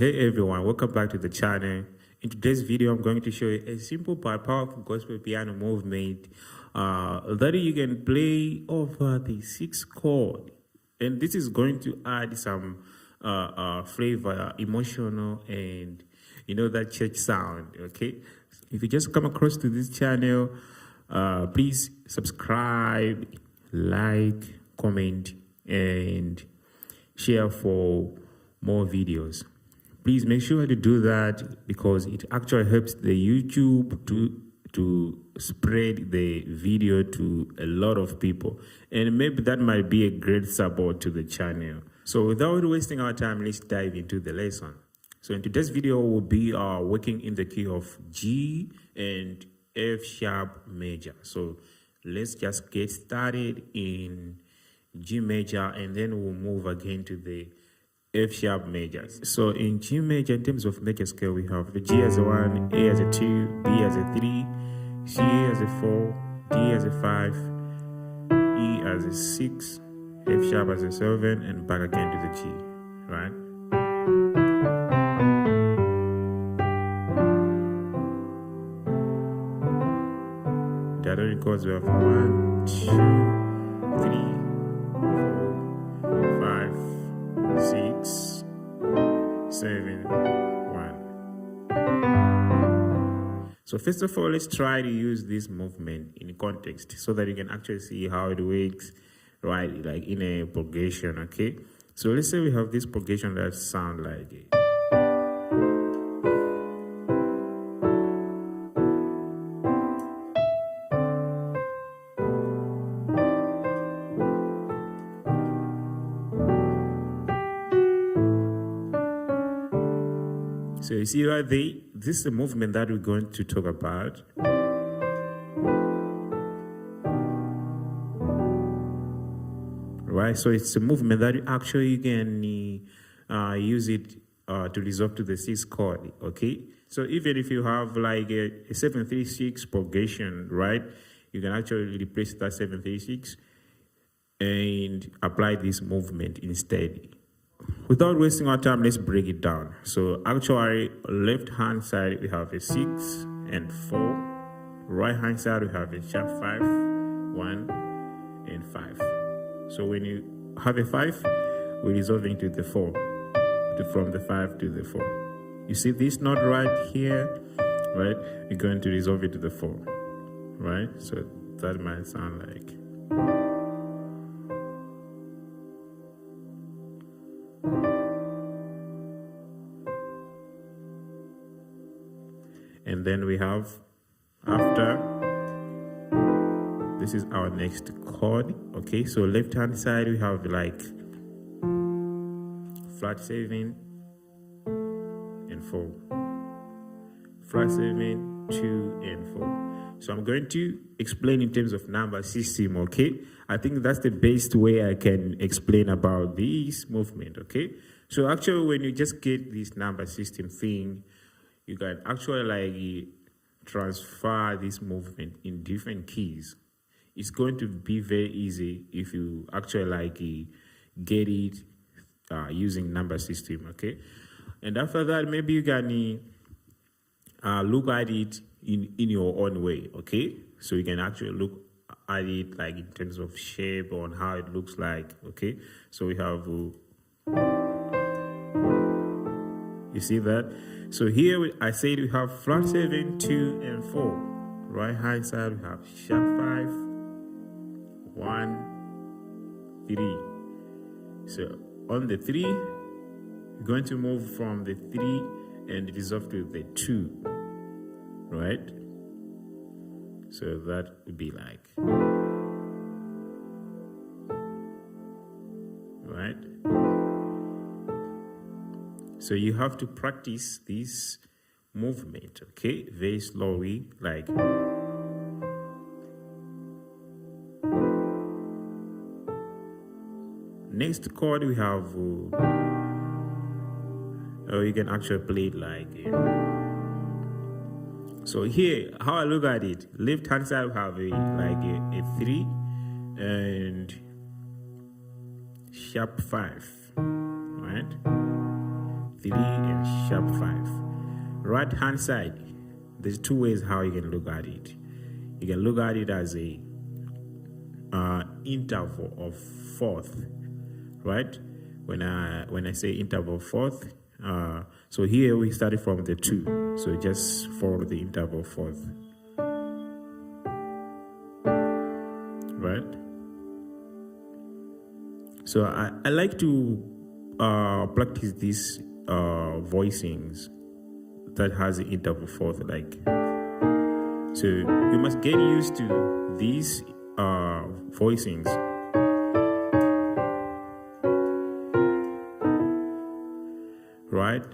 Hey everyone, welcome back to the channel. In today's video, I'm going to show you a simple but powerful gospel piano movement that you can play over the 6 chord. And this is going to add some flavor, emotional, and that church sound. Okay, if you just come across to this channel, please subscribe, like, comment, and share for more videos. Please make sure to do that because it actually helps the YouTube to spread the video to a lot of people, and maybe that might be a great support to the channel. So without wasting our time, let's dive into the lesson. So in today's video, we'll be working in the key of G and F sharp major. So let's just get started in G major, and then we'll move again to the F sharp majors. So in G major, in terms of major scale, we have the G as a 1, A as a 2, B as a 3, C as a 4, D as a 5, E as a 6, F sharp as a 7, and back again to the G, right? The other chords we have 1, 2, 3, 4, 5, 6, 7, 1. So first of all, let's try to use this movement in context so that you can actually see how it works, right? Like in a progression, okay? So let's say we have this progression that sound like it. So you see right there, this is the movement that we're going to talk about. Right, so it's a movement that you actually can use it to resolve to the 6th chord, okay? So even if you have like a 7-3-6 progression, right, you can actually replace that 7-3-6 and apply this movement instead. Without wasting our time, let's break it down. So actually, left hand side we have a 6 and 4. Right hand side we have a sharp 5, 1, and 5. So when you have a 5, we're resolving to the 4, from the 5 to the 4. You see this note right here, right? You're going to resolve it to the 4, right? So that might sound like. And then we have, after, this is our next chord, okay? So left hand side, we have like flat 7 and 4. Flat 7, 2, and 4. So I'm going to explain in terms of number system, okay? I think that's the best way I can explain about this movement, okay? So actually, when you just get this number system thing, you can actually like transfer this movement in different keys. It's going to be very easy if you actually like get it using number system, okay? And after that, maybe you can look at it in your own way, okay? So you can actually look at it like in terms of shape on how it looks like, okay? So we have, you see that? So here I said we have flat 7, 2, and 4. Right hand side we have sharp 5, 1, 3. So on the 3, we're going to move from the 3 and resolve to the 2, right? So that would be like, right? So you have to practice this movement, okay? Very slowly, like. Next chord we have, you can actually play it like. So here, how I look at it, left hand side we have a 3 and sharp 5, right? 3 and sharp 5. Right hand side, there's two ways how you can look at it. You can look at it as a interval of fourth, right? When I say interval fourth, so here we started from the 2, so just follow the interval fourth, right? So I like to practice these voicings that has the interval fourth, like, so you must get used to these voicings. Right?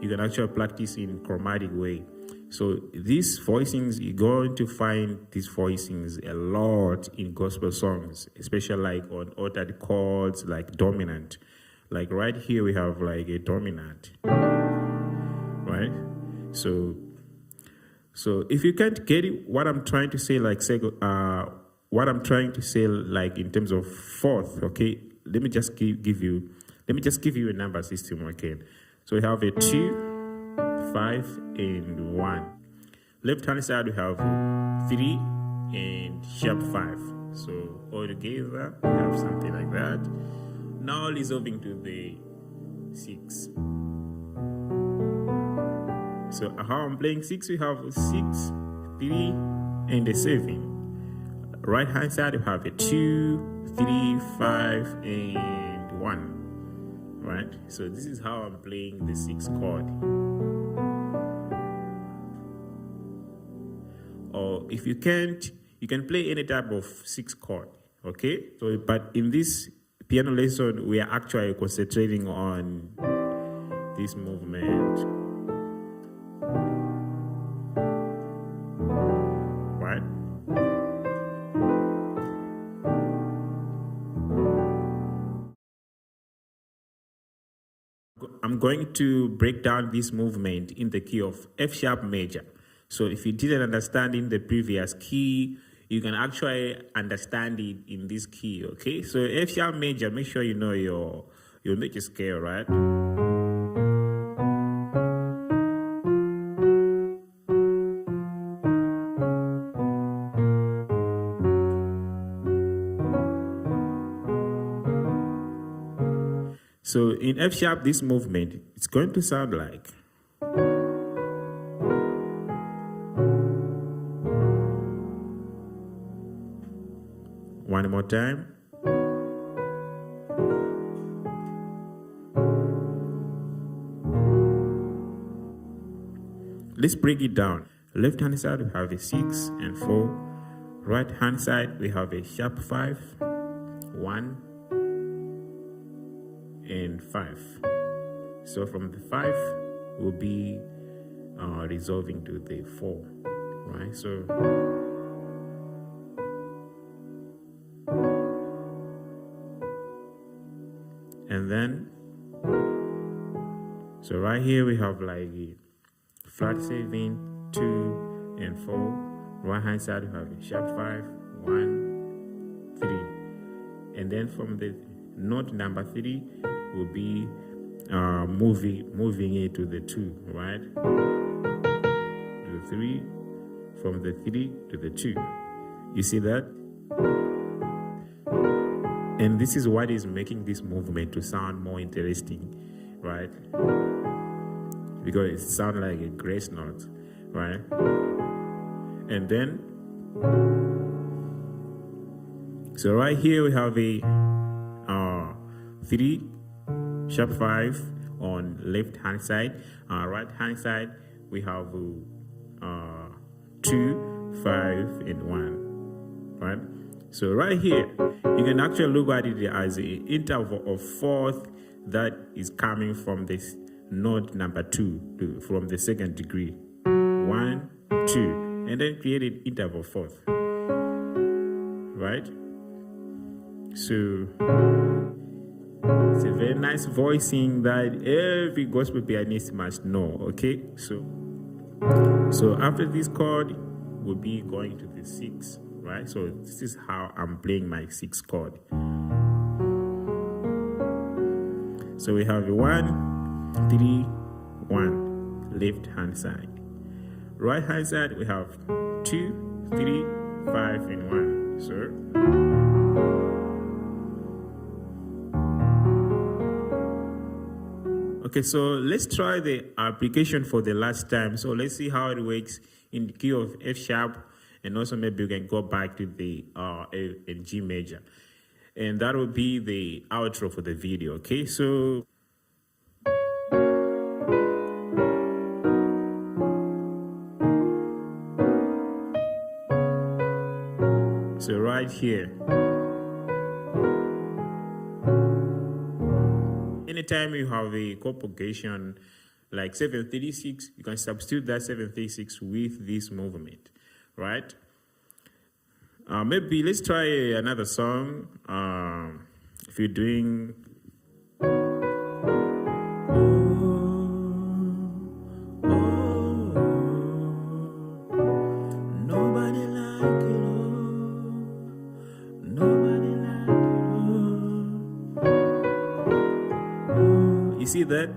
You can actually practice in chromatic way. So these voicings, you're going to find these voicings a lot in gospel songs, especially like on altered chords, like dominant. Like right here we have like a dominant, right? So if you can't get it, what I'm trying to say, like what I'm trying to say, like in terms of fourth, okay? Let me just give you a number system, okay? So we have a 2, 5, and 1. Left hand side we have 3 and sharp 5. So all together we have something like that. Now resolving to the 6. So how I'm playing 6, we have 6, 3, and a 7. Right hand side we have a 2, 3, 5, and 1. Right, so this is how I'm playing the 6th chord. Or if you can't, you can play any type of 6th chord, okay? So, but in this piano lesson, we are actually concentrating on this movement. Right? I'm going to break down this movement in the key of F sharp major. So if you didn't understand in the previous key, you can actually understand it in this key, okay? So F sharp major, make sure you know your major scale, right? So in F sharp, this movement, it's going to sound like. One more time. Let's break it down. Left hand side, we have a 6 and 4. Right hand side, we have a sharp 5, 1, and 5. So from the 5 we'll be resolving to the 4, right? So and then so right here we have like flat 7, 2, and 4. Right hand side we have a sharp 5, 1, 3, and then from the note number 3 will be moving it to the 2, right? To the 3, from the 3 to the 2. You see that? And this is what is making this movement to sound more interesting, right? Because it sounds like a grace note, right? And then, so right here we have a 3, sharp 5 on left hand side. Right hand side we have 2, 5, and 1, right? So right here you can actually look at it as an interval of fourth that is coming from this note number 2 from the second degree. 1, 2, and then create an interval fourth, right? So it's a very nice voicing that every gospel pianist must know, okay? So after this chord, we'll be going to the 6, right? So this is how I'm playing my 6th chord. So we have a 1, 3, 1, left hand side. Right hand side, we have 2, 3, 5, and 1. So okay, so let's try the application for the last time. So let's see how it works in the key of F sharp, and also maybe we can go back to the in G major, and that will be the outro for the video. Okay, so right here, anytime you have a chord progression like 736, you can substitute that 736 with this movement, right? Maybe let's try another song. If you're doing nobody like you, nobody like you. You see that,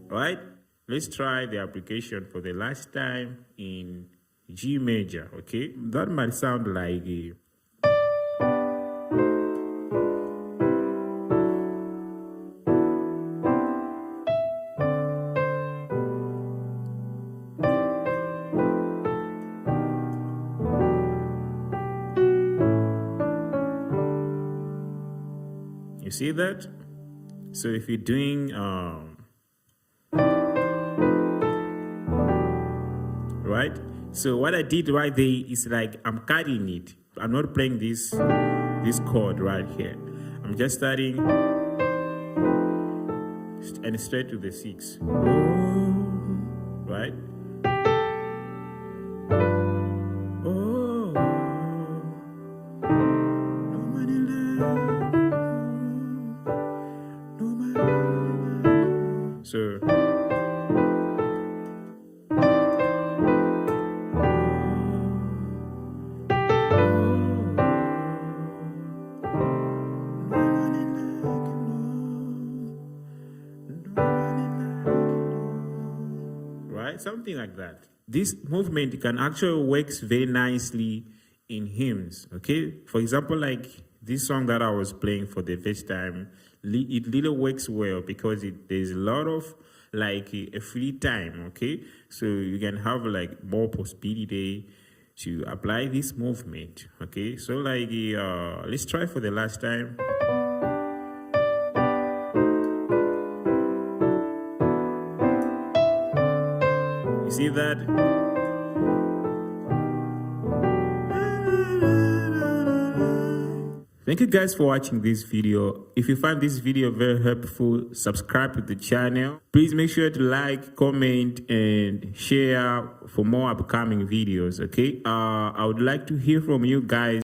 right? Let's try the application for the last time in G major, okay? That might sound like a you see that? So if you're doing right? So what I did right there is like I'm cutting it. I'm not playing this chord right here. I'm just starting and straight to the 6. Right? Oh, nobody like, so something like that. This movement can actually works very nicely in hymns, okay? For example, like this song that I was playing for the first time, it really works well because there's a lot of like a free time, okay? So you can have like more possibility to apply this movement, okay? So like, let's try for the last time. See that? Thank you guys for watching this video. If you find this video very helpful, subscribe to the channel. Please make sure to like, comment, and share for more upcoming videos, okay? I would like to hear from you guys.